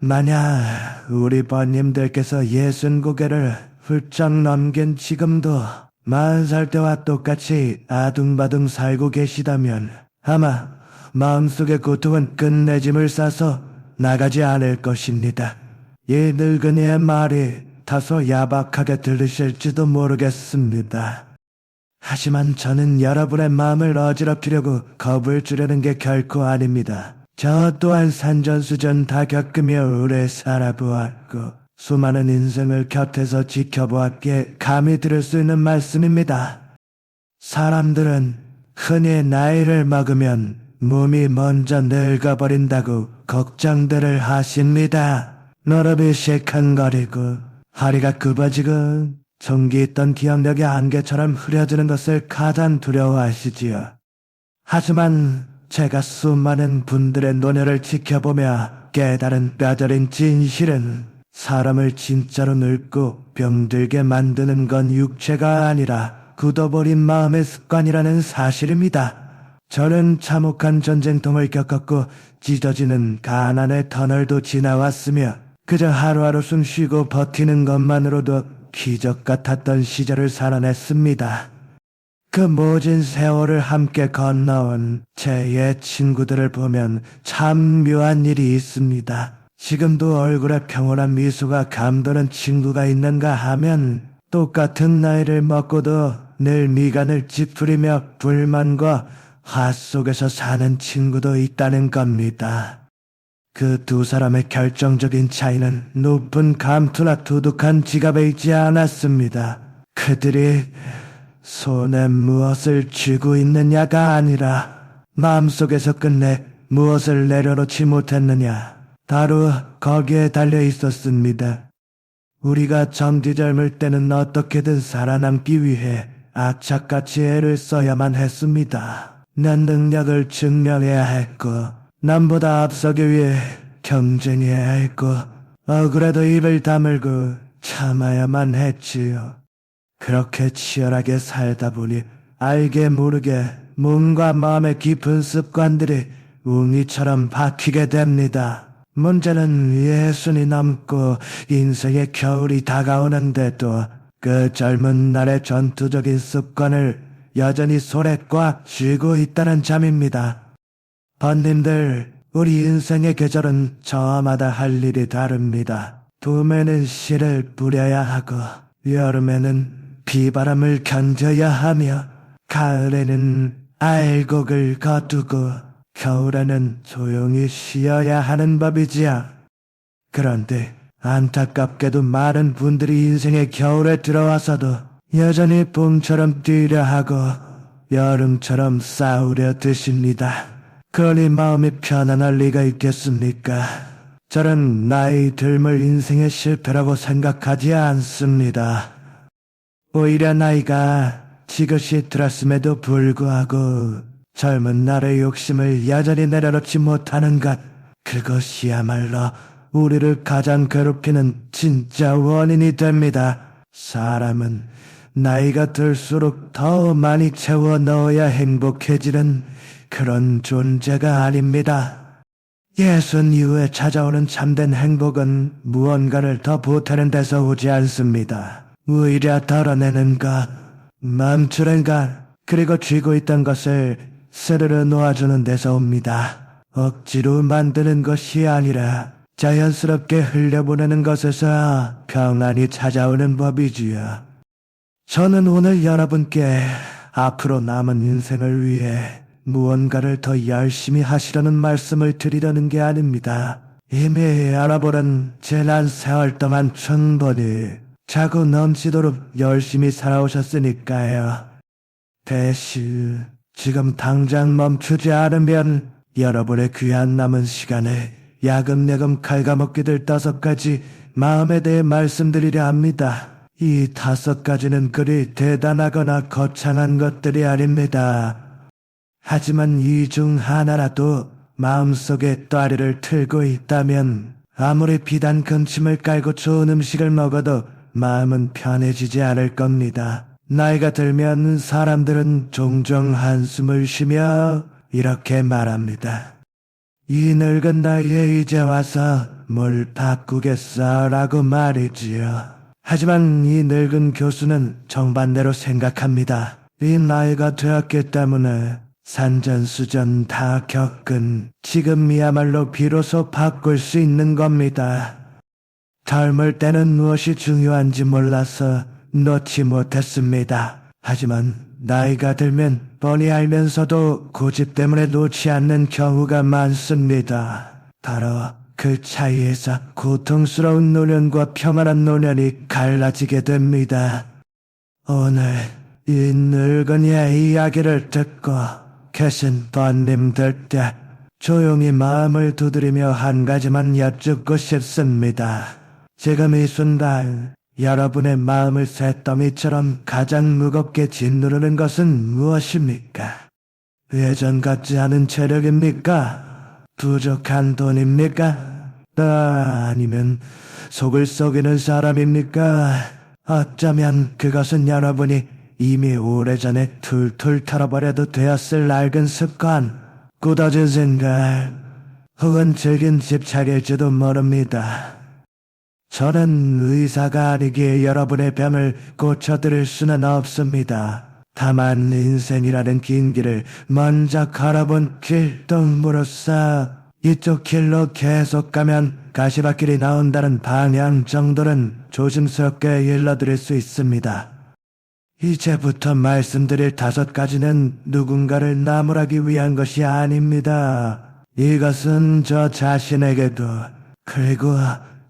만약 우리 번님들께서 60고개를 훌쩍 넘긴 지금도 40살 때와 똑같이 아둥바둥 살고 계시다면 아마 마음속의 고통은 끝내짐을 싸서 나가지 않을 것입니다. 이 늙은이의 말이 다소 야박하게 들리실지도 모르겠습니다. 하지만 저는 여러분의 마음을 어지럽히려고 겁을 주려는 게 결코 아닙니다. 저 또한 산전수전 다 겪으며 오래 살아보았고 수많은 인생을 곁에서 지켜보았기에 감히 들을 수 있는 말씀입니다. 사람들은 흔히 나이를 먹으면 몸이 먼저 늙어버린다고 걱정들을 하십니다. 무릎이 시큰거리고 허리가 굽어지고 종기 있던 기억력이 안개처럼 흐려지는 것을 가장 두려워하시지요. 하지만 제가 수많은 분들의 노년을 지켜보며 깨달은 뼈저린 진실은 사람을 진짜로 늙고 병들게 만드는 건 육체가 아니라 굳어버린 마음의 습관이라는 사실입니다. 저는 참혹한 전쟁통을 겪었고 찢어지는 가난의 터널도 지나왔으며 그저 하루하루 숨 쉬고 버티는 것만으로도 기적 같았던 시절을 살아냈습니다. 그 모진 세월을 함께 건너온 제 옛 친구들을 보면 참 묘한 일이 있습니다. 지금도 얼굴에 평온한 미소가 감도는 친구가 있는가 하면 똑같은 나이를 먹고도 늘 미간을 찌푸리며 불만과 화 속에서 사는 친구도 있다는 겁니다. 그 두 사람의 결정적인 차이는 높은 감투나 두둑한 지갑에 있지 않았습니다. 그들이 손에 무엇을 쥐고 있느냐가 아니라 마음속에서 끝내 무엇을 내려놓지 못했느냐, 바로 거기에 달려 있었습니다. 우리가 정지젊을 때는 어떻게든 살아남기 위해 악착같이 애를 써야만 했습니다. 난 능력을 증명해야 했고 남보다 앞서기 위해 경쟁해야 했고 억울해도 입을 다물고 참아야만 했지요. 그렇게 치열하게 살다 보니 알게 모르게 몸과 마음의 깊은 습관들이 웅이처럼 박히게 됩니다. 문제는 60이 넘고 인생의 겨울이 다가오는데도 그 젊은 날의 전투적인 습관을 여전히 손에 꽉 쥐고 있다는 점입니다. 번님들, 우리 인생의 계절은 저마다 할 일이 다릅니다. 봄에는 씨를 뿌려야 하고 여름에는 비바람을 견뎌야 하며 가을에는 알곡을 거두고 겨울에는 조용히 쉬어야 하는 법이지요. 그런데 안타깝게도 많은 분들이 인생의 겨울에 들어와서도 여전히 봄처럼 뛰려 하고 여름처럼 싸우려 드십니다. 그러니 마음이 편안할 리가 있겠습니까? 저는 나이 들물 인생의 실패라고 생각하지 않습니다. 오히려 나이가 지긋이 들었음에도 불구하고 젊은 날의 욕심을 여전히 내려놓지 못하는 것, 그것이야말로 우리를 가장 괴롭히는 진짜 원인이 됩니다. 사람은 나이가 들수록 더 많이 채워 넣어야 행복해지는 그런 존재가 아닙니다. 60 이후에 찾아오는 참된 행복은 무언가를 더 보태는 데서 오지 않습니다. 오히려 덜어내는 것, 멈추는 것, 그리고 쥐고 있던 것을 스르르 놓아주는 데서 옵니다. 억지로 만드는 것이 아니라 자연스럽게 흘려보내는 것에서 평안이 찾아오는 법이지요. 저는 오늘 여러분께 앞으로 남은 인생을 위해 무언가를 더 열심히 하시려는 말씀을 드리려는 게 아닙니다. 이미 알아보는 지난 세월 동안 충분히 자고 넘치도록 열심히 살아오셨으니까요. 대신 지금 당장 멈추지 않으면 여러분의 귀한 남은 시간에 야금야금 갉아먹기들 5가지 마음에 대해 말씀드리려 합니다. 이 5가지는 그리 대단하거나 거창한 것들이 아닙니다. 하지만 이 중 하나라도 마음속에 따리를 틀고 있다면 아무리 비단 근침을 깔고 좋은 음식을 먹어도 마음은 편해지지 않을 겁니다. 나이가 들면 사람들은 종종 한숨을 쉬며 이렇게 말합니다. 이 늙은 나이에 이제 와서 뭘 바꾸겠어라고 말이지요. 하지만 이 늙은 교수는 정반대로 생각합니다. 이 나이가 되었기 때문에 산전수전 다 겪은 지금이야말로 비로소 바꿀 수 있는 겁니다. 젊을 때는 무엇이 중요한지 몰라서 놓지 못했습니다. 하지만 나이가 들면 뻔히 알면서도 고집 때문에 놓지 않는 경우가 많습니다. 바로 그 차이에서 고통스러운 노년과 평안한 노년이 갈라지게 됩니다. 오늘 이 늙은이의 이야기를 듣고 계신 번님들께 조용히 마음을 두드리며 한 가지만 여쭙고 싶습니다. 지금 이 순간 여러분의 마음을 쇳더미처럼 가장 무겁게 짓누르는 것은 무엇입니까? 예전 같지 않은 체력입니까? 부족한 돈입니까? 아니면 속을 썩이는 사람입니까? 어쩌면 그것은 여러분이 이미 오래전에 툴툴 털어버려도 되었을 낡은 습관, 굳어진 생각, 혹은 즐긴 집착일지도 모릅니다. 저는 의사가 아니기에 여러분의 병을 고쳐드릴 수는 없습니다. 다만 인생이라는 긴 길을 먼저 걸어본 길동무로서 이쪽 길로 계속 가면 가시밭길이 나온다는 방향 정도는 조심스럽게 일러드릴 수 있습니다. 이제부터 말씀드릴 5가지는 누군가를 나무라기 위한 것이 아닙니다. 이것은 저 자신에게도 그리고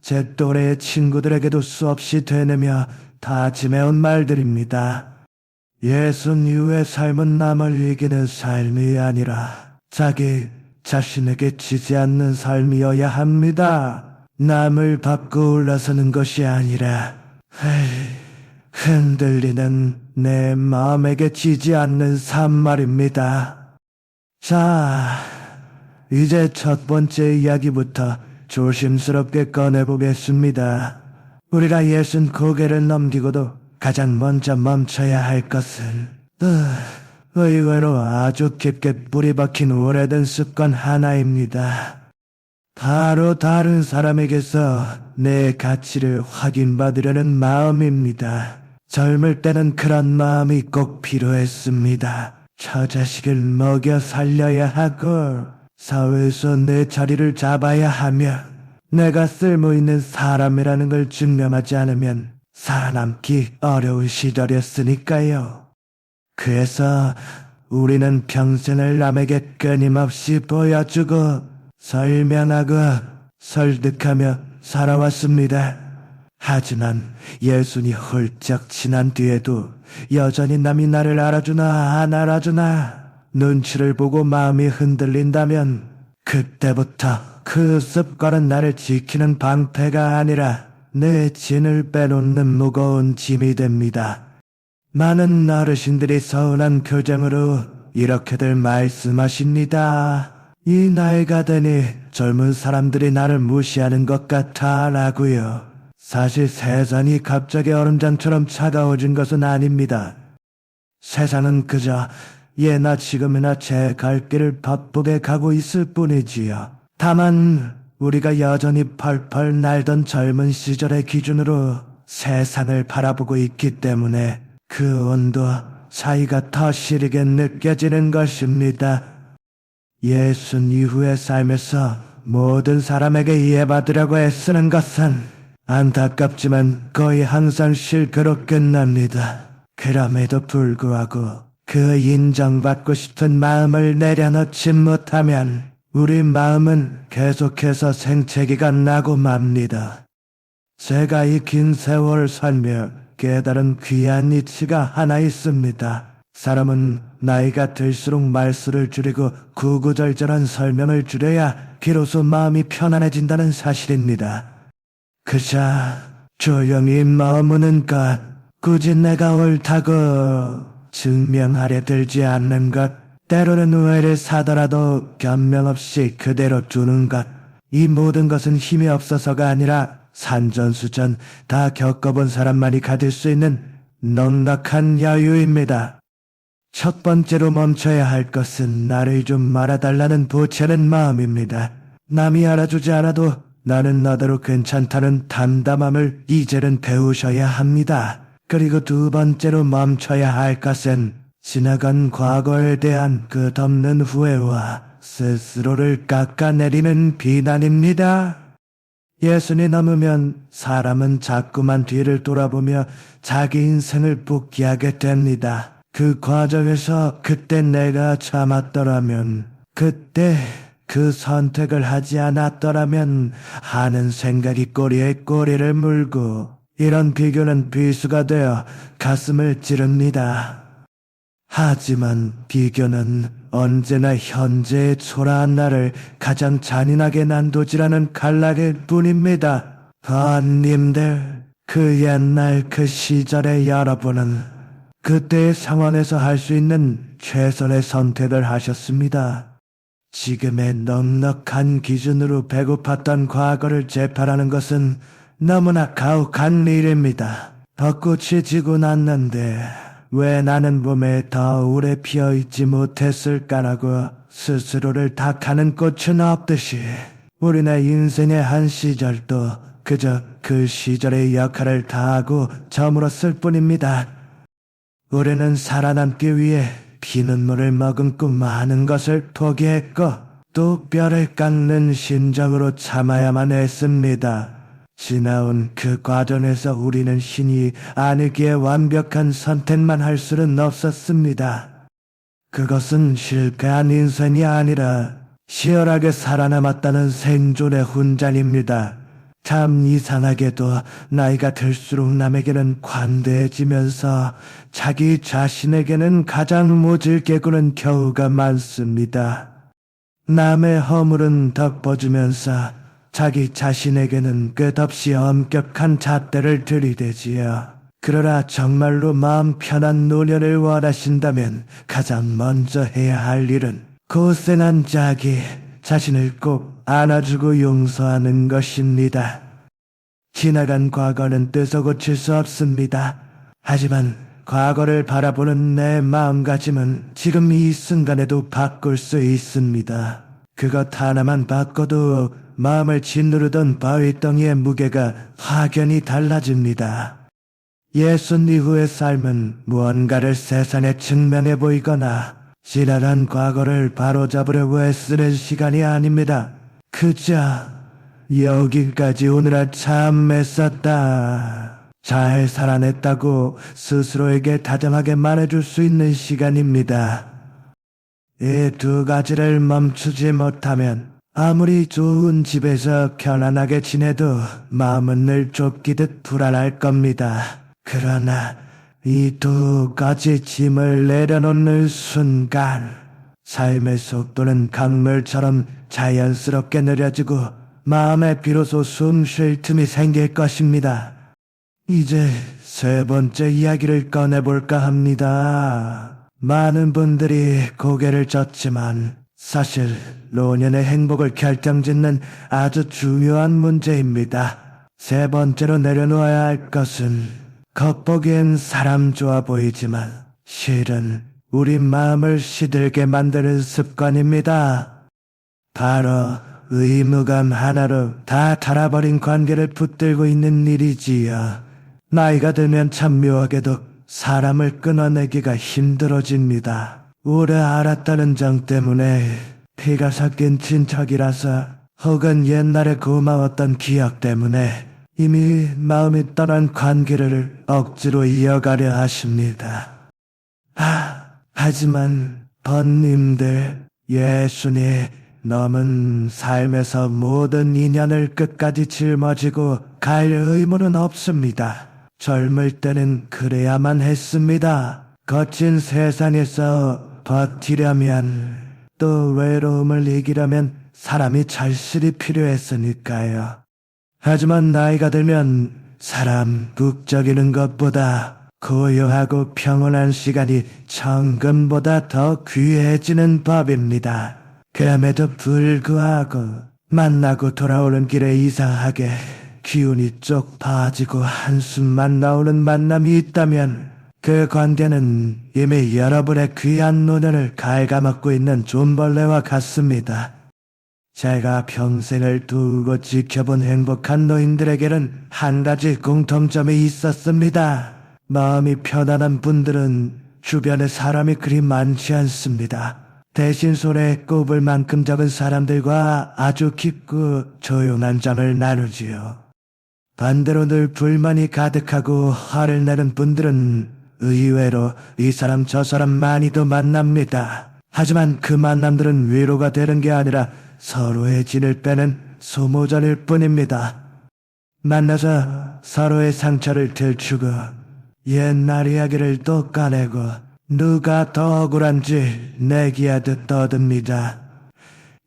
제 또래의 친구들에게도 수없이 되뇌며 다짐해온 말들입니다. 예순 이후의 삶은 남을 이기는 삶이 아니라 자기 자신에게 지지 않는 삶이어야 합니다. 남을 밟고 올라서는 것이 아니라 흔들리는 내 마음에게 지지 않는 삶 말입니다. 자, 이제 첫 번째 이야기부터 조심스럽게 꺼내보겠습니다. 우리가 예순 고개를 넘기고도 가장 먼저 멈춰야 할 것은 의외로 아주 깊게 뿌리 박힌 오래된 습관 하나입니다. 바로 다른 사람에게서 내 가치를 확인받으려는 마음입니다. 젊을 때는 그런 마음이 꼭 필요했습니다. 처자식을 먹여 살려야 하고 사회에서 내 자리를 잡아야 하며 내가 쓸모있는 사람이라는 걸 증명하지 않으면 살아남기 어려운 시절이었으니까요. 그래서 우리는 평생을 남에게 끊임없이 보여주고 설명하고 설득하며 살아왔습니다. 하지만 예순이 훌쩍 지난 뒤에도 여전히 남이 나를 알아주나 안 알아주나 눈치를 보고 마음이 흔들린다면 그때부터 그 습관은 나를 지키는 방패가 아니라 내 진을 빼놓는 무거운 짐이 됩니다. 많은 어르신들이 서운한 표정으로 이렇게들 말씀하십니다. 이 나이가 되니 젊은 사람들이 나를 무시하는 것 같아 라고요. 사실 세상이 갑자기 얼음장처럼 차가워진 것은 아닙니다. 세상은 그저 예나 지금이나 제 갈 길을 바쁘게 가고 있을 뿐이지요. 다만 우리가 여전히 펄펄 날던 젊은 시절의 기준으로 세상을 바라보고 있기 때문에 그 온도 차이가 더 시리게 느껴지는 것입니다. 예순 이후의 삶에서 모든 사람에게 이해받으려고 애쓰는 것은 안타깝지만 거의 항상 실패로 끝납니다. 그럼에도 불구하고 그 인정받고 싶은 마음을 내려놓지 못하면 우리 마음은 계속해서 생채기가 나고 맙니다. 제가 이 긴 세월을 살며 깨달은 귀한 이치가 하나 있습니다. 사람은 나이가 들수록 말수를 줄이고 구구절절한 설명을 줄여야 비로소 마음이 편안해진다는 사실입니다. 그저 조용히 머무는 것, 굳이 내가 옳다고 증명하려 들지 않는 것, 때로는 오해를 사더라도 변명 없이 그대로 두는 것, 이 모든 것은 힘이 없어서가 아니라 산전수전 다 겪어본 사람만이 가질 수 있는 넉넉한 여유입니다. 첫 번째로 멈춰야 할 것은 나를 좀 말아달라는 보채는 마음입니다. 남이 알아주지 않아도 나는 나대로 괜찮다는 담담함을 이제는 배우셔야 합니다. 그리고 두 번째로 멈춰야 할 것은 지나간 과거에 대한 끝없는 후회와 스스로를 깎아내리는 비난입니다. 예순이 넘으면 사람은 자꾸만 뒤를 돌아보며 자기 인생을 복귀하게 됩니다. 그 과정에서 그때 내가 참았더라면, 그때 그 선택을 하지 않았더라면 하는 생각이 꼬리에 꼬리를 물고, 이런 비교는 비수가 되어 가슴을 찌릅니다. 하지만 비교는 언제나 현재의 초라한 나를 가장 잔인하게 난도질하는 칼날일 뿐입니다. 님들, 그 옛날 그 시절의 여러분은 그때의 상황에서 할 수 있는 최선의 선택을 하셨습니다. 지금의 넉넉한 기준으로 배고팠던 과거를 재판하는 것은 너무나 가혹한 일입니다. 벚꽃이 지고 났는데 왜 나는 봄에 더 오래 피어있지 못했을까라고 스스로를 탓하는 꽃은 없듯이 우리네 인생의 한 시절도 그저 그 시절의 역할을 다하고 저물었을 뿐입니다. 우리는 살아남기 위해 피눈물을 머금고 많은 것을 포기했고 또 뼈를 깎는 심정으로 참아야만 했습니다. 지나온 그 과정에서 우리는 신이 아니기에 완벽한 선택만 할 수는 없었습니다. 그것은 실패한 인생이 아니라 시원하게 살아남았다는 생존의 훈장입니다. 참 이상하게도 나이가 들수록 남에게는 관대해지면서 자기 자신에게는 가장 모질게 구는 경우가 많습니다. 남의 허물은 덮어주면서 자기 자신에게는 끝없이 엄격한 잣대를 들이대지요. 그러나 정말로 마음 편한 노년을 원하신다면 가장 먼저 해야 할 일은 고생한 자기 자신을 꼭 안아주고 용서하는 것입니다. 지나간 과거는 뜯어 고칠 수 없습니다. 하지만 과거를 바라보는 내 마음가짐은 지금 이 순간에도 바꿀 수 있습니다. 그것 하나만 바꿔도 마음을 짓누르던 바위덩이의 무게가 확연히 달라집니다. 예순 이후의 삶은 무언가를 세상에 증명해 보이거나 지난한 과거를 바로잡으려고 애쓰는 시간이 아닙니다. 그저 여기까지 오느라 참 애썼다, 잘 살아냈다고 스스로에게 다정하게 말해줄 수 있는 시간입니다. 이 두 가지를 멈추지 못하면 아무리 좋은 집에서 편안하게 지내도 마음은 늘 쫓기듯 불안할 겁니다. 그러나 이 두 가지 짐을 내려놓는 순간 삶의 속도는 강물처럼 자연스럽게 느려지고 마음에 비로소 숨 쉴 틈이 생길 것입니다. 이제 세 번째 이야기를 꺼내볼까 합니다. 많은 분들이 고개를 젓지만 사실 노년의 행복을 결정짓는 아주 중요한 문제입니다. 세 번째로 내려놓아야 할 것은 겉보기엔 사람 좋아 보이지만 실은 우리 마음을 시들게 만드는 습관입니다. 바로 의무감 하나로 다 닳아버린 관계를 붙들고 있는 일이지요. 나이가 들면 참 묘하게도 사람을 끊어내기가 힘들어집니다. 오래 알았다는 정 때문에 피가 섞인 친척이라서 혹은 옛날에 고마웠던 기억 때문에 이미 마음이 떠난 관계를 억지로 이어가려 하십니다. 하지만 번님들, 예순이 넘은 삶에서 모든 인연을 끝까지 짊어지고 갈 의무는 없습니다. 젊을 때는 그래야만 했습니다. 거친 세상에서 버티려면, 또 외로움을 이기려면 사람이 절실히 필요했으니까요. 하지만 나이가 들면 사람 북적이는 것보다 고요하고 평온한 시간이 정금보다 더 귀해지는 법입니다. 그럼에도 불구하고 만나고 돌아오는 길에 이상하게 기운이 쪽 빠지고 한숨만 나오는 만남이 있다면 그 관계는 이미 여러분의 귀한 노년을 갉아먹고 있는 존벌레와 같습니다. 제가 평생을 두고 지켜본 행복한 노인들에게는 한 가지 공통점이 있었습니다. 마음이 편안한 분들은 주변에 사람이 그리 많지 않습니다. 대신 손에 꼽을 만큼 적은 사람들과 아주 깊고 조용한 잠을 나누지요. 반대로 늘 불만이 가득하고 화를 내는 분들은 의외로 이 사람 저 사람 많이도 만납니다. 하지만 그 만남들은 위로가 되는 게 아니라 서로의 진을 빼는 소모전일 뿐입니다. 만나서 서로의 상처를 들추고 옛날 이야기를 또 꺼내고 누가 더 억울한지 내기하듯 떠듭니다.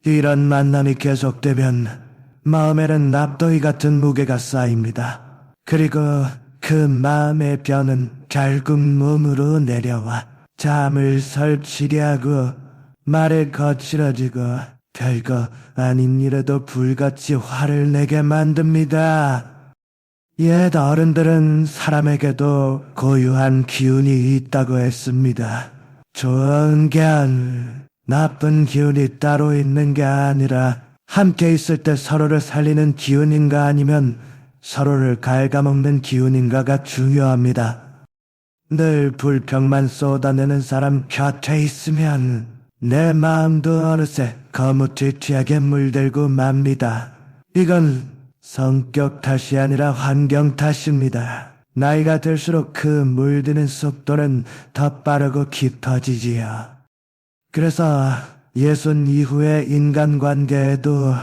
이런 만남이 계속되면 마음에는 납도이 같은 무게가 쌓입니다. 그리고 그 마음의 뼈는 결국 몸으로 내려와 잠을 설치게 하고 말을 거칠어지고 별거 아닌 일에도 불같이 화를 내게 만듭니다. 옛 어른들은 사람에게도 고유한 기운이 있다고 했습니다. 좋은 기운, 나쁜 기운이 따로 있는 게 아니라 함께 있을 때 서로를 살리는 기운인가 아니면 서로를 갉아먹는 기운인가가 중요합니다. 늘 불평만 쏟아내는 사람 곁에 있으면 내 마음도 어느새 거무튀튀하게 물들고 맙니다. 이건 성격 탓이 아니라 환경 탓입니다. 나이가 들수록 그 물드는 속도는 더 빠르고 깊어지지요. 그래서 예순 이후의 인간관계에도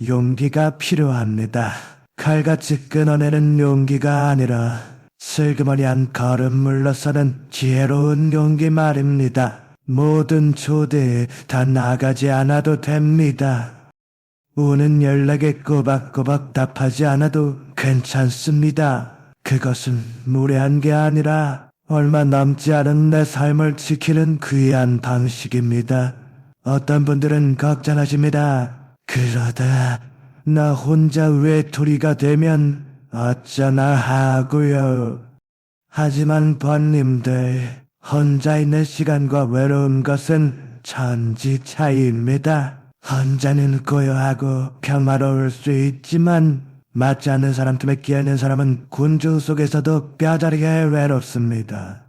용기가 필요합니다. 칼같이 끊어내는 용기가 아니라 슬그머니한 걸음 물러서는 지혜로운 용기 말입니다. 모든 초대에 다 나가지 않아도 됩니다. 오는 연락에 꼬박꼬박 답하지 않아도 괜찮습니다. 그것은 무례한 게 아니라 얼마 남지 않은 내 삶을 지키는 귀한 방식입니다. 어떤 분들은 걱정하십니다. 그러다 나 혼자 외톨이가 되면 어쩌나 하고요. 하지만 번님들, 혼자 있는 시간과 외로운 것은 천지 차이입니다. 혼자는 고요하고 평화로울 수 있지만 맞지 않는 사람 틈에 끼어있는 사람은 군주 속에서도 뼈저리게 외롭습니다.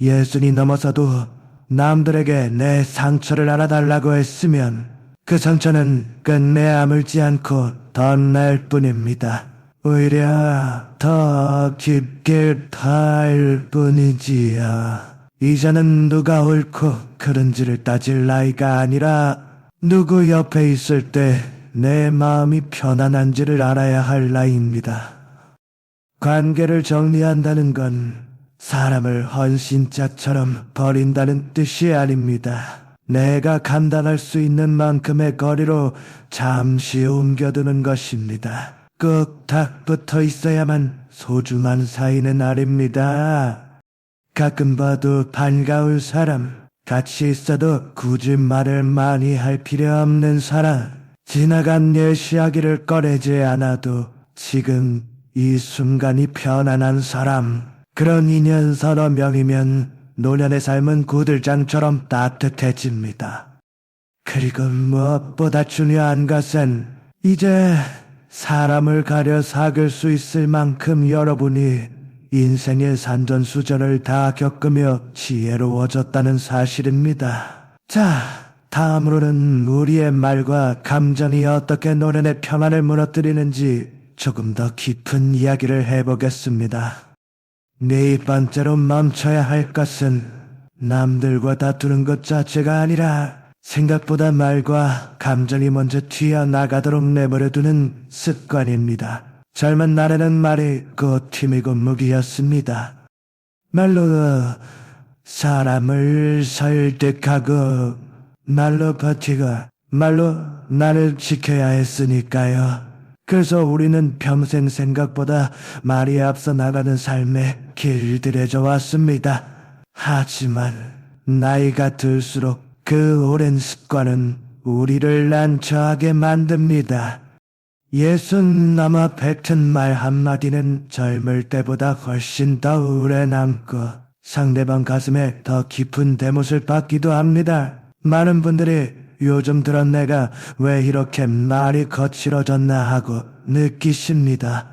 예순이 넘어서도 남들에게 내 상처를 알아달라고 했으면 그 상처는 끝내 아물지 않고 더 날 뿐입니다. 오히려 더 깊게 닿을 뿐이지요. 이제는 누가 옳고 그른지를 따질 나이가 아니라 누구 옆에 있을 때 내 마음이 편안한지를 알아야 할 나이입니다. 관계를 정리한다는 건 사람을 헌신짝처럼 버린다는 뜻이 아닙니다. 내가 감당할 수 있는 만큼의 거리로 잠시 옮겨두는 것입니다. 꼭 딱 붙어 있어야만 소중한 사이는 아닙니다. 가끔 봐도 반가울 사람, 같이 있어도 굳이 말을 많이 할 필요 없는 사람, 지나간 옛 이야기를 꺼내지 않아도 지금 이 순간이 편안한 사람, 그런 인연 서너 명이면 노년의 삶은 구들장처럼 따뜻해집니다. 그리고 무엇보다 중요한 것은 이제 사람을 가려 사귈 수 있을 만큼 여러분이 인생의 산전수전을 다 겪으며 지혜로워졌다는 사실입니다. 자, 다음으로는 우리의 말과 감정이 어떻게 노년의 평안을 무너뜨리는지 조금 더 깊은 이야기를 해보겠습니다. 네 번째로 멈춰야 할 것은 남들과 다투는 것 자체가 아니라 생각보다 말과 감정이 먼저 튀어나가도록 내버려두는 습관입니다. 젊은 날에는 말이 꽃튀미고 무기였습니다. 말로 사람을 설득하고 말로 버티고 말로 나를 지켜야 했으니까요. 그래서 우리는 평생 생각보다 말이 앞서 나가는 삶에 길들여져 왔습니다. 하지만 나이가 들수록 그 오랜 습관은 우리를 난처하게 만듭니다. 예순 넘어 뱉은 말 한마디는 젊을 때보다 훨씬 더 오래 남고 상대방 가슴에 더 깊은 대못을 받기도 합니다. 많은 분들이 요즘 들어 내가 왜 이렇게 말이 거칠어졌나 하고 느끼십니다.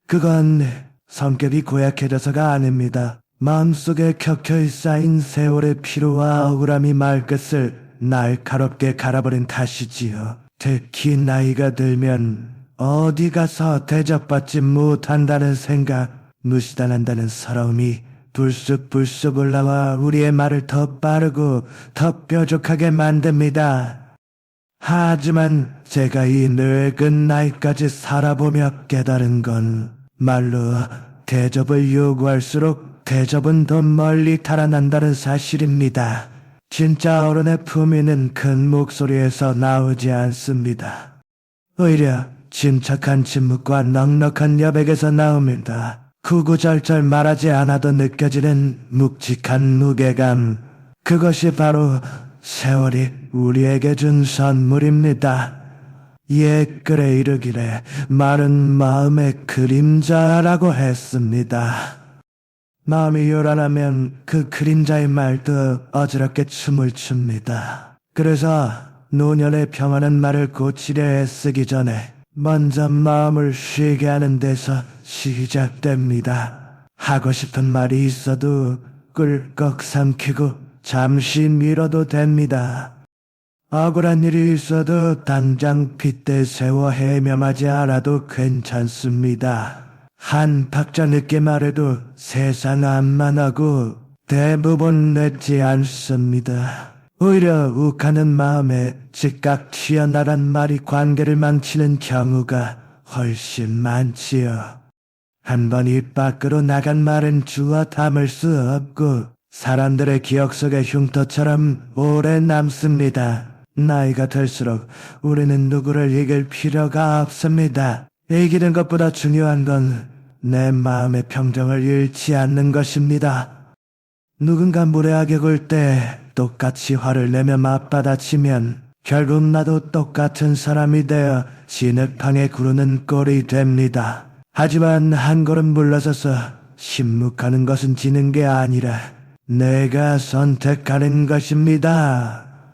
그건 성격이 고약해져서가 아닙니다. 마음속에 켜켜이 쌓인 세월의 피로와 억울함이 말끝을 날카롭게 갈아버린 탓이지요. 특히 나이가 들면 어디 가서 대접받지 못한다는 생각, 무시당한다는 서러움이 불쑥불쑥 올라와 우리의 말을 더 빠르고 더 뾰족하게 만듭니다. 하지만 제가 이 늙은 나이까지 살아보며 깨달은 건 말로 대접을 요구할수록 대접은 더 멀리 달아난다는 사실입니다. 진짜 어른의 품위는 큰 목소리에서 나오지 않습니다. 오히려 침착한 침묵과 넉넉한 여백에서 나옵니다. 구구절절 말하지 않아도 느껴지는 묵직한 무게감. 그것이 바로 세월이 우리에게 준 선물입니다. 옛글에 이르기를 말은 마음의 그림자라고 했습니다. 마음이 요란하면 그 그림자의 말도 어지럽게 춤을 춥니다. 그래서 노년의 평화는 말을 고치려 애쓰기 전에 먼저 마음을 쉬게 하는 데서 시작됩니다. 하고 싶은 말이 있어도 꿀꺽 삼키고 잠시 미뤄도 됩니다. 억울한 일이 있어도 당장 빗대 세워 해명하지 않아도 괜찮습니다. 한 박자 늦게 말해도 세상 안만하고 대부분 늦지 않습니다. 오히려 욱하는 마음에 즉각 튀어나란 말이 관계를 망치는 경우가 훨씬 많지요. 한 번 입 밖으로 나간 말은 주워 담을 수 없고 사람들의 기억 속에 흉터처럼 오래 남습니다. 나이가 들수록 우리는 누구를 이길 필요가 없습니다. 이기는 것보다 중요한 건 내 마음의 평정을 잃지 않는 것입니다. 누군가 무례하게 굴 때 똑같이 화를 내며 맞받아치면 결국 나도 똑같은 사람이 되어 진흙탕에 구르는 꼴이 됩니다. 하지만 한 걸음 물러서서 침묵하는 것은 지는 게 아니라 내가 선택하는 것입니다.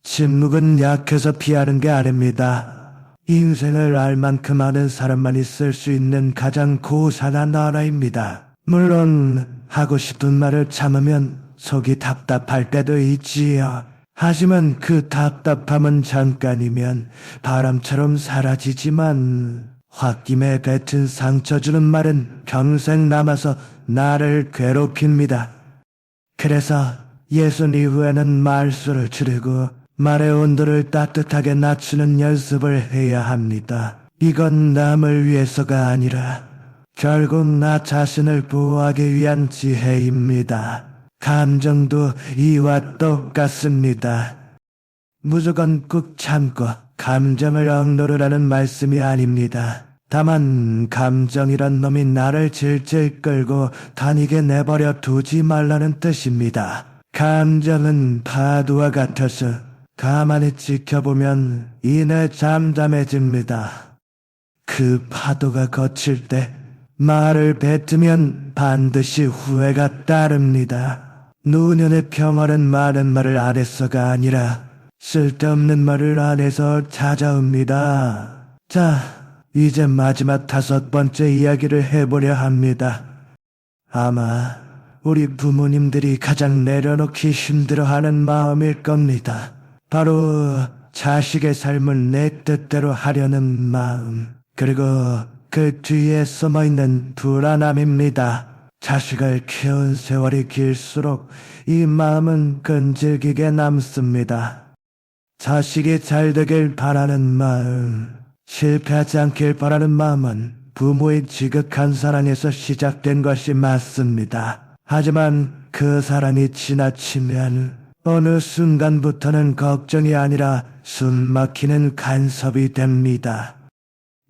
침묵은 약해서 피하는 게 아닙니다. 인생을 알 만큼 아는 사람만이 쓸 수 있는 가장 고상한 언어입니다. 물론 하고 싶은 말을 참으면 속이 답답할 때도 있지요. 하지만 그 답답함은 잠깐이면 바람처럼 사라지지만 홧김에 뱉은 상처 주는 말은 평생 남아서 나를 괴롭힙니다. 그래서 예순 이후에는 말수를 줄이고 말의 온도를 따뜻하게 낮추는 연습을 해야 합니다. 이건 남을 위해서가 아니라 결국 나 자신을 보호하기 위한 지혜입니다. 감정도 이와 똑같습니다. 무조건 꾹 참고 감정을 억누르라는 말씀이 아닙니다. 다만 감정이란 놈이 나를 질질 끌고 다니게 내버려 두지 말라는 뜻입니다. 감정은 파도와 같아서 가만히 지켜보면 이내 잠잠해집니다. 그 파도가 거칠 때 말을 뱉으면 반드시 후회가 따릅니다. 노년의 평화는 많은 말을 안 해서가 아니라 쓸데없는 말을 안 해서 찾아옵니다. 자, 이제 마지막 5번째 이야기를 해보려 합니다. 아마 우리 부모님들이 가장 내려놓기 힘들어하는 마음일 겁니다. 바로 자식의 삶을 내 뜻대로 하려는 마음, 그리고 그 뒤에 숨어있는 불안함입니다. 자식을 키운 세월이 길수록 이 마음은 끈질기게 남습니다. 자식이 잘 되길 바라는 마음, 실패하지 않길 바라는 마음은 부모의 지극한 사랑에서 시작된 것이 맞습니다. 하지만 그 사랑이 지나치면 어느 순간부터는 걱정이 아니라 숨막히는 간섭이 됩니다.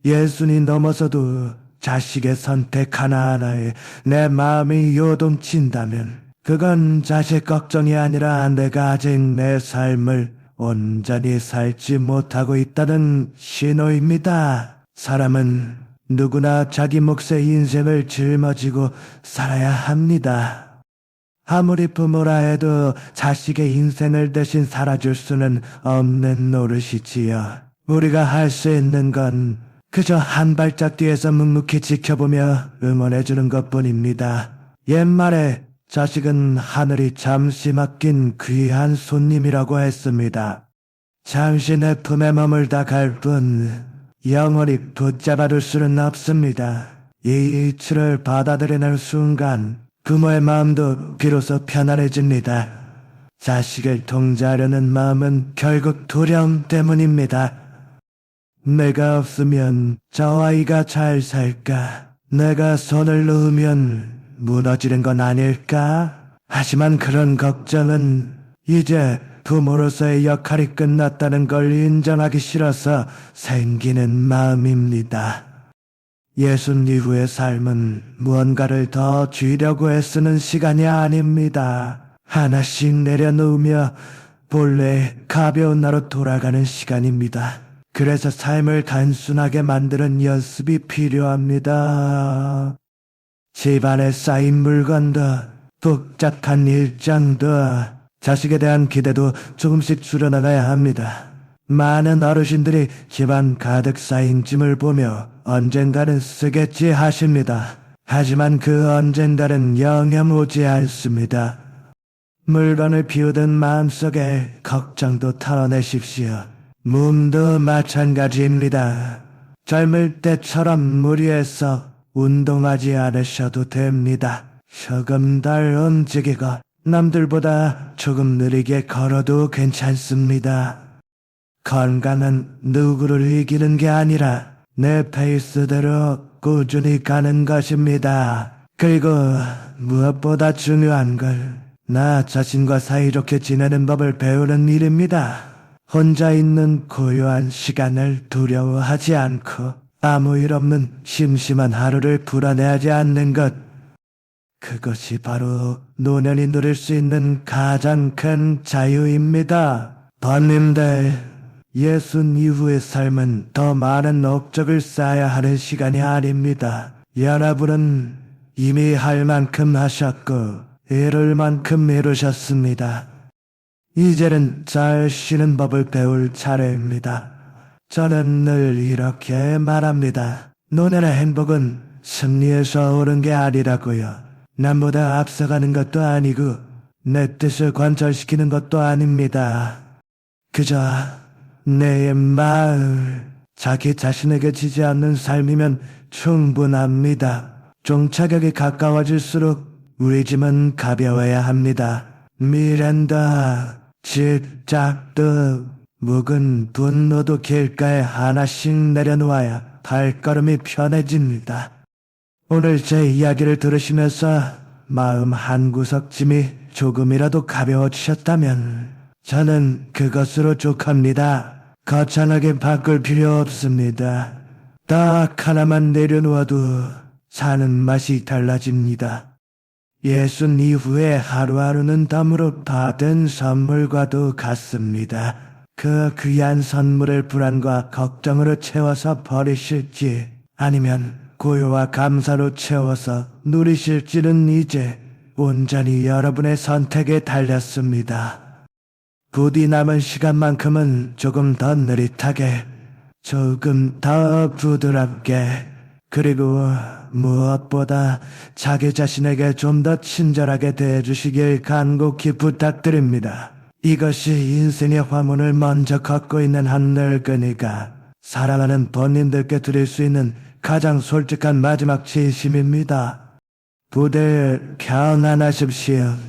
예순이 넘어서도 자식의 선택 하나하나에 내 마음이 요동친다면 그건 자식 걱정이 아니라 내가 아직 내 삶을 온전히 살지 못하고 있다는 신호입니다. 사람은 누구나 자기 몫의 인생을 짊어지고 살아야 합니다. 아무리 부모라 해도 자식의 인생을 대신 살아줄 수는 없는 노릇이지요. 우리가 할 수 있는 건 그저 한 발짝 뒤에서 묵묵히 지켜보며 응원해주는 것뿐입니다. 옛말에 자식은 하늘이 잠시 맡긴 귀한 손님이라고 했습니다. 잠시 내 품에 머물다 갈 뿐 영원히 붙잡아둘 수는 없습니다. 이 이치를 받아들이는 순간 부모의 마음도 비로소 편안해집니다. 자식을 통제하려는 마음은 결국 두려움 때문입니다. 내가 없으면 저 아이가 잘 살까? 내가 손을 놓으면 무너지는 건 아닐까? 하지만 그런 걱정은 이제 부모로서의 역할이 끝났다는 걸 인정하기 싫어서 생기는 마음입니다. 예순 이후의 삶은 무언가를 더 쥐려고 애쓰는 시간이 아닙니다. 하나씩 내려놓으며 본래 가벼운 나로 돌아가는 시간입니다. 그래서 삶을 단순하게 만드는 연습이 필요합니다. 집안에 쌓인 물건도, 복잡한 일정도, 자식에 대한 기대도 조금씩 줄여나가야 합니다. 많은 어르신들이 집안 가득 쌓인 짐을 보며 언젠가는 쓰겠지 하십니다. 하지만 그 언젠가는 영영 오지 않습니다. 물건을 비우던 마음속에 걱정도 털어내십시오. 몸도 마찬가지입니다. 젊을 때처럼 무리해서 운동하지 않으셔도 됩니다. 조금 덜 움직이고 남들보다 조금 느리게 걸어도 괜찮습니다. 건강은 누구를 이기는 게 아니라 내 페이스대로 꾸준히 가는 것입니다. 그리고 무엇보다 중요한 걸 나 자신과 사이좋게 지내는 법을 배우는 일입니다. 혼자 있는 고요한 시간을 두려워하지 않고 아무 일 없는 심심한 하루를 불안해하지 않는 것. 그것이 바로 노년이 누릴 수 있는 가장 큰 자유입니다. 번님들, 예순 이후의 삶은 더 많은 업적을 쌓아야 하는 시간이 아닙니다. 여러분은 이미 할 만큼 하셨고 이룰 만큼 이루셨습니다. 이제는 잘 쉬는 법을 배울 차례입니다. 저는 늘 이렇게 말합니다. 노년의 행복은 승리에서 오는 게 아니라고요. 남보다 앞서가는 것도 아니고 내 뜻을 관철시키는 것도 아닙니다. 그저 내 마음, 자기 자신에게 지지 않는 삶이면 충분합니다. 종착역이 가까워질수록 우리 짐은 가벼워야 합니다. 미련도, 집착도, 묵은 분노도 길가에 하나씩 내려놓아야 발걸음이 편해집니다. 오늘 제 이야기를 들으시면서 마음 한구석 짐이 조금이라도 가벼워지셨다면 저는 그것으로 족합니다. 거창하게 바꿀 필요 없습니다. 딱 하나만 내려놓아도 사는 맛이 달라집니다. 예순 이후에 하루하루는 덤으로 받은 선물과도 같습니다. 그 귀한 선물을 불안과 걱정으로 채워서 버리실지 아니면 고요와 감사로 채워서 누리실지는 이제 온전히 여러분의 선택에 달렸습니다. 부디 남은 시간만큼은 조금 더 느릿하게, 조금 더 부드럽게, 그리고 무엇보다 자기 자신에게 좀 더 친절하게 대해주시길 간곡히 부탁드립니다. 이것이 인생의 화문을 먼저 걷고 있는 한 늙은이가 사랑하는 본인들께 드릴 수 있는 가장 솔직한 마지막 진심입니다. 부디 편안하십시오.